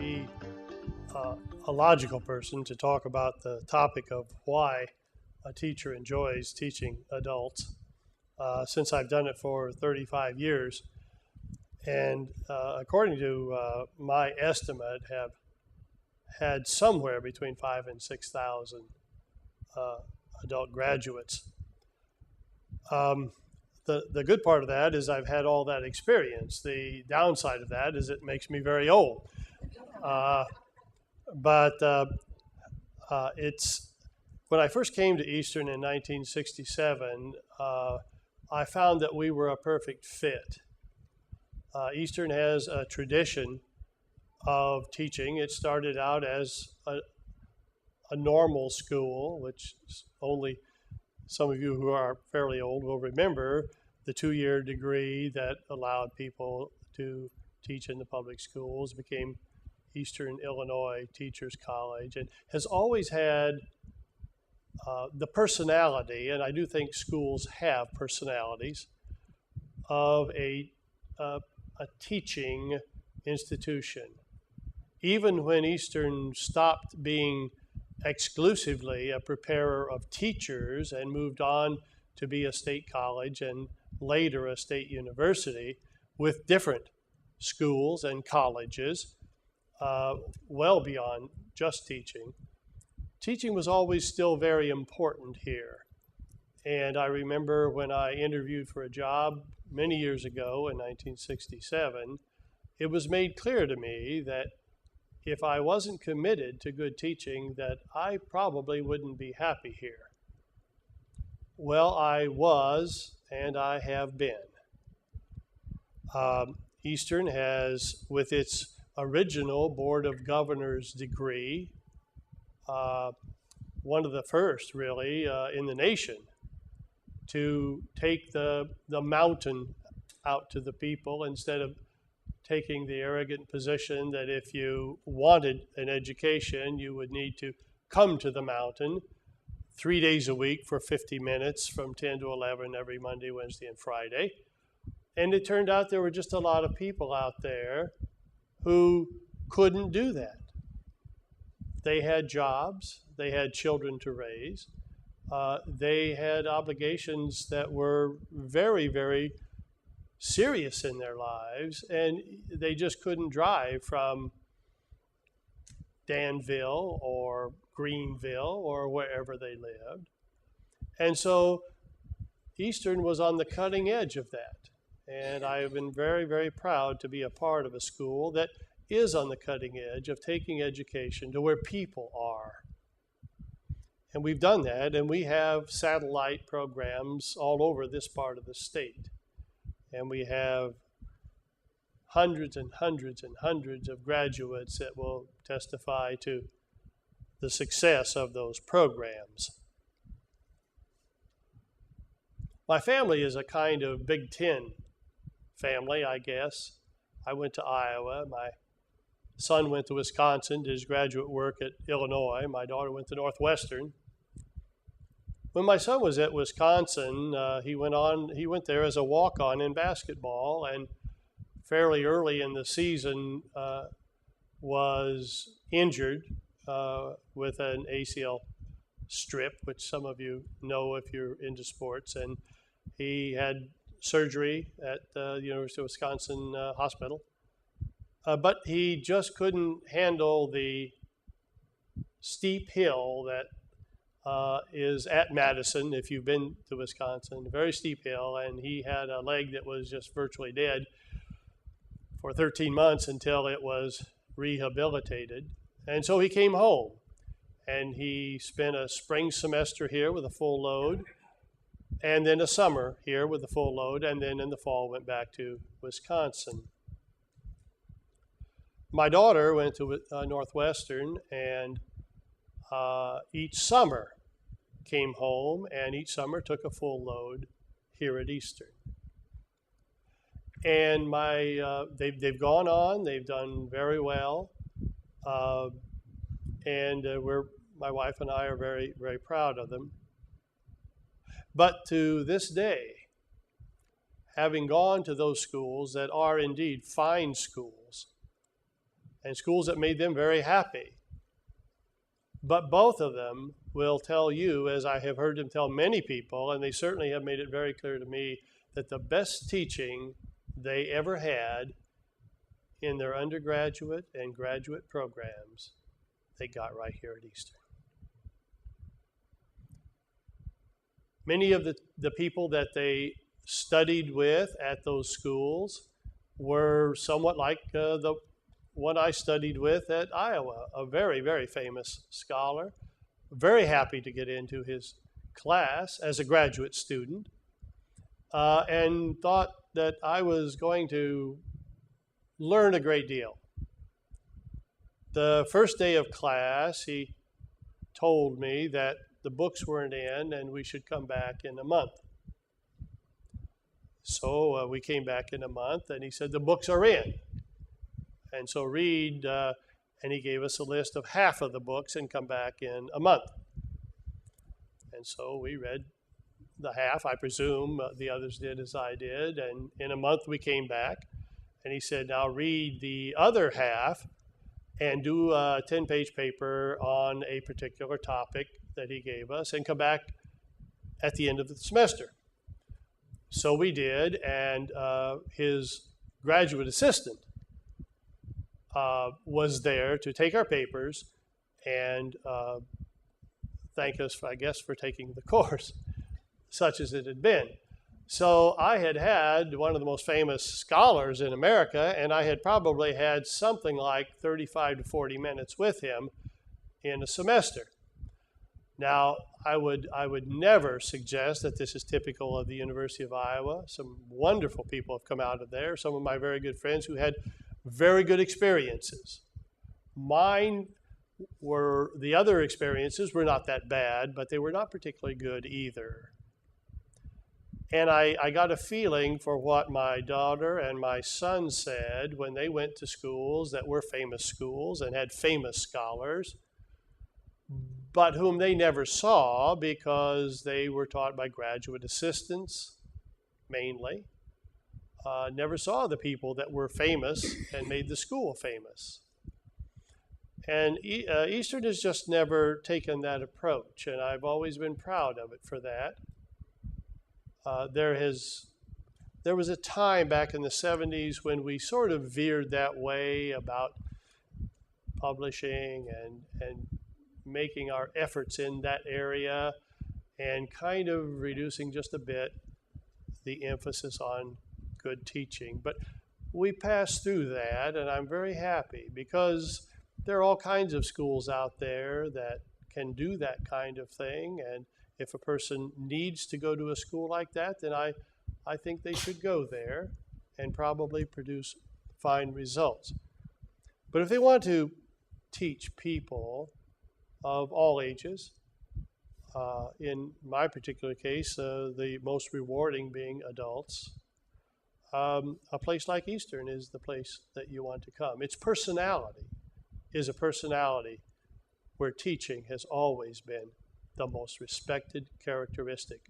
be a logical person to talk about the topic of why a teacher enjoys teaching adults, since I've done it for 35 years. And according to my estimate, have had somewhere between 5,000 and 6,000 adult graduates. The good part of that is I've had all that experience. The downside of that is it makes me very old. But it's when I first came to Eastern in 1967, I found that we were a perfect fit. Eastern has a tradition of teaching. It started out as a normal school, which only some of you who are fairly old will remember the 2-year degree that allowed people to teach in the public schools, became Eastern Illinois Teachers College, and has always had the personality, and I do think schools have personalities, of a teaching institution. Even when Eastern stopped being exclusively a preparer of teachers and moved on to be a state college and later a state university with different schools and colleges, well beyond just teaching. Teaching was always still very important here. And I remember when I interviewed for a job many years ago in 1967, it was made clear to me that if I wasn't committed to good teaching, that I probably wouldn't be happy here. Well, I was, and I have been. Eastern has, with its original Board of Governors degree, one of the first, really, in the nation to take the mountain out to the people instead of taking the arrogant position that if you wanted an education, you would need to come to the mountain 3 days a week for 50 minutes from 10 to 11 every Monday, Wednesday, and Friday. And it turned out there were just a lot of people out there who couldn't do that. They had jobs, they had children to raise, they had obligations that were very, very serious in their lives, and they just couldn't drive from Danville or Greenville or wherever they lived. And so Eastern was on the cutting edge of that. And I have been very, very proud to be a part of a school that is on the cutting edge of taking education to where people are. And we've done that, and we have satellite programs all over this part of the state. And we have hundreds and hundreds and hundreds of graduates that will testify to the success of those programs. My family is a kind of Big Ten family, I guess. I went to Iowa. My son went to Wisconsin, did his graduate work at Illinois. My daughter went to Northwestern. When my son was at Wisconsin, he went there as a walk-on in basketball, and fairly early in the season was injured with an ACL strip, which some of you know if you're into sports, and he had surgery at the University of Wisconsin Hospital. But he just couldn't handle the steep hill that is at Madison, if you've been to Wisconsin, a very steep hill, and he had a leg that was just virtually dead for 13 months until it was rehabilitated. And so he came home, and he spent a spring semester here with a full load, and then a summer here with a full load, and then in the fall went back to Wisconsin. My daughter went to Northwestern, and each summer came home, and each summer took a full load here at Eastern. And they've gone on, they've done very well, and my wife and I are very, very proud of them. But to this day, having gone to those schools that are indeed fine schools, and schools that made them very happy. But both of them will tell you, as I have heard them tell many people, and they certainly have made it very clear to me, that the best teaching they ever had in their undergraduate and graduate programs, they got right here at Eastern. Many of the people that they studied with at those schools were somewhat like the one I studied with at Iowa, a very, very famous scholar, very happy to get into his class as a graduate student, and thought that I was going to learn a great deal. The first day of class, he told me that the books weren't in and we should come back in a month. So we came back in a month, and he said, the books are in. And so read, and he gave us a list of half of the books and come back in a month. And so we read the half, I presume the others did as I did, and in a month we came back, and he said, now read the other half and do a 10-page paper on a particular topic that he gave us and come back at the end of the semester. So we did, and his graduate assistant was there to take our papers and thank us, I guess, for taking the course, such as it had been. So I had one of the most famous scholars in America, and I had probably had something like 35 to 40 minutes with him in a semester. Now, I would never suggest that this is typical of the University of Iowa. Some wonderful people have come out of there, some of my very good friends who had very good experiences. Mine were, the other experiences were not that bad, but they were not particularly good either. And I got a feeling for what my daughter and my son said when they went to schools that were famous schools and had famous scholars, but whom they never saw because they were taught by graduate assistants, mainly. Never saw the people that were famous and made the school famous. And Eastern has just never taken that approach, and I've always been proud of it for that. There was a time back in the 70s when we sort of veered that way about publishing and making our efforts in that area and kind of reducing just a bit the emphasis on good teaching. But we passed through that, and I'm very happy because there are all kinds of schools out there that can do that kind of thing, and if a person needs to go to a school like that, then I think they should go there and probably produce fine results. But if they want to teach people of all ages, in my particular case, the most rewarding being adults, a place like Eastern is the place that you want to come. Its personality is a personality where teaching has always been the most respected characteristic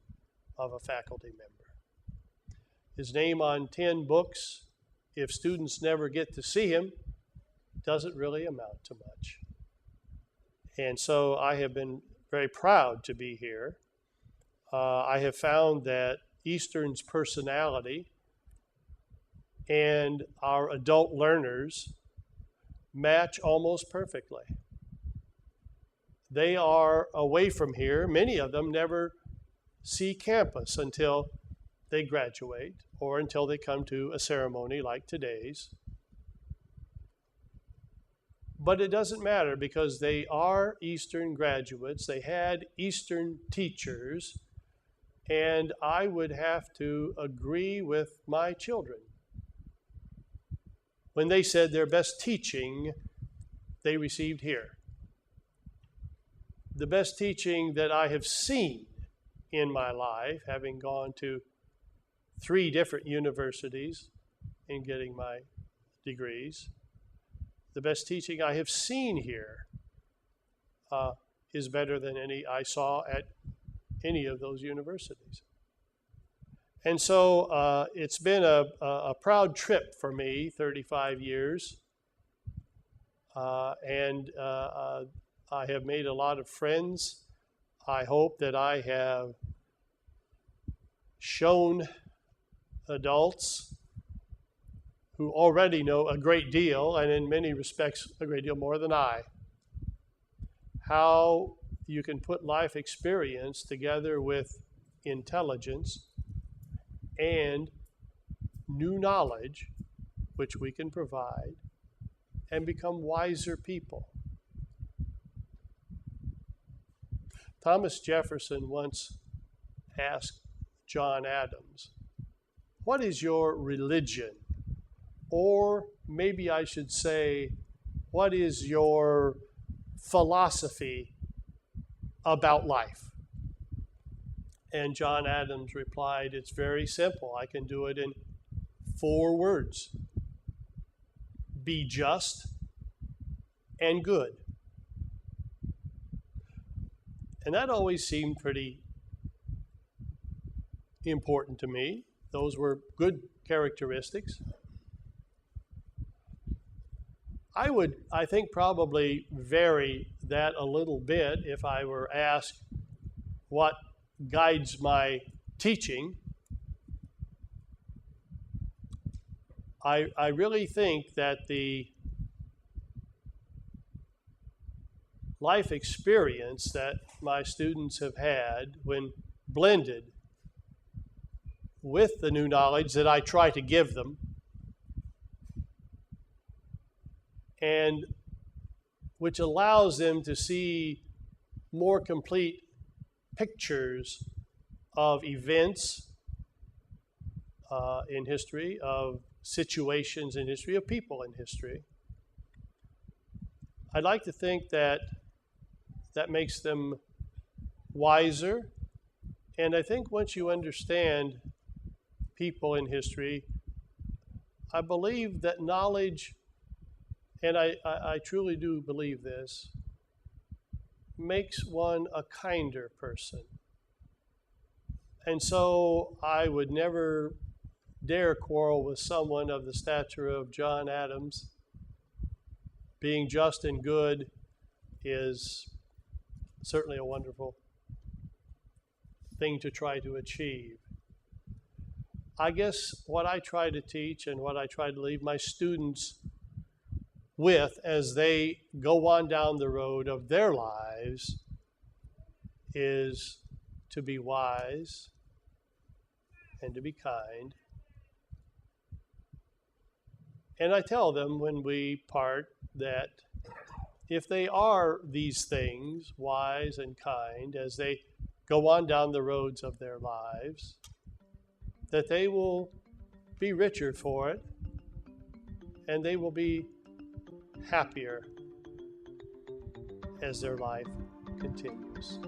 of a faculty member. His name on 10 books, if students never get to see him, doesn't really amount to much. And so I have been very proud to be here. I have found that Eastern's personality and our adult learners match almost perfectly. They are away from here. Many of them never see campus until they graduate or until they come to a ceremony like today's. But it doesn't matter because they are Eastern graduates. They had Eastern teachers, and I would have to agree with my children when they said their best teaching they received here. The best teaching that I have seen in my life, having gone to 3 different universities in getting my degrees, the best teaching I have seen here is better than any I saw at any of those universities. And so it's been a proud trip for me, 35 years. and I have made a lot of friends. I hope that I have shown adults who already know a great deal, and in many respects, a great deal more than I, how you can put life experience together with intelligence and new knowledge, which we can provide, and become wiser people. Thomas Jefferson once asked John Adams, "What is your religion?" Or maybe I should say, "What is your philosophy about life?" And John Adams replied, "It's very simple. I can do it in 4 words. Be just and good." And that always seemed pretty important to me. Those were good characteristics. I would, I think, probably vary that a little bit if I were asked what guides my teaching. I really think that the life experience that my students have had, when blended with the new knowledge that I try to give them, and which allows them to see more complete pictures of events in history, of situations in history, of people in history. I'd like to think that that makes them wiser. And I think once you understand people in history, I believe that knowledge, and I truly do believe this, makes one a kinder person. And so I would never dare quarrel with someone of the stature of John Adams. Being just and good is certainly a wonderful thing to try to achieve. I guess what I try to teach and what I try to leave my students with as they go on down the road of their lives is to be wise and to be kind. And I tell them when we part that if they are these things, wise and kind, as they go on down the roads of their lives, that they will be richer for it, and they will be happier as their life continues.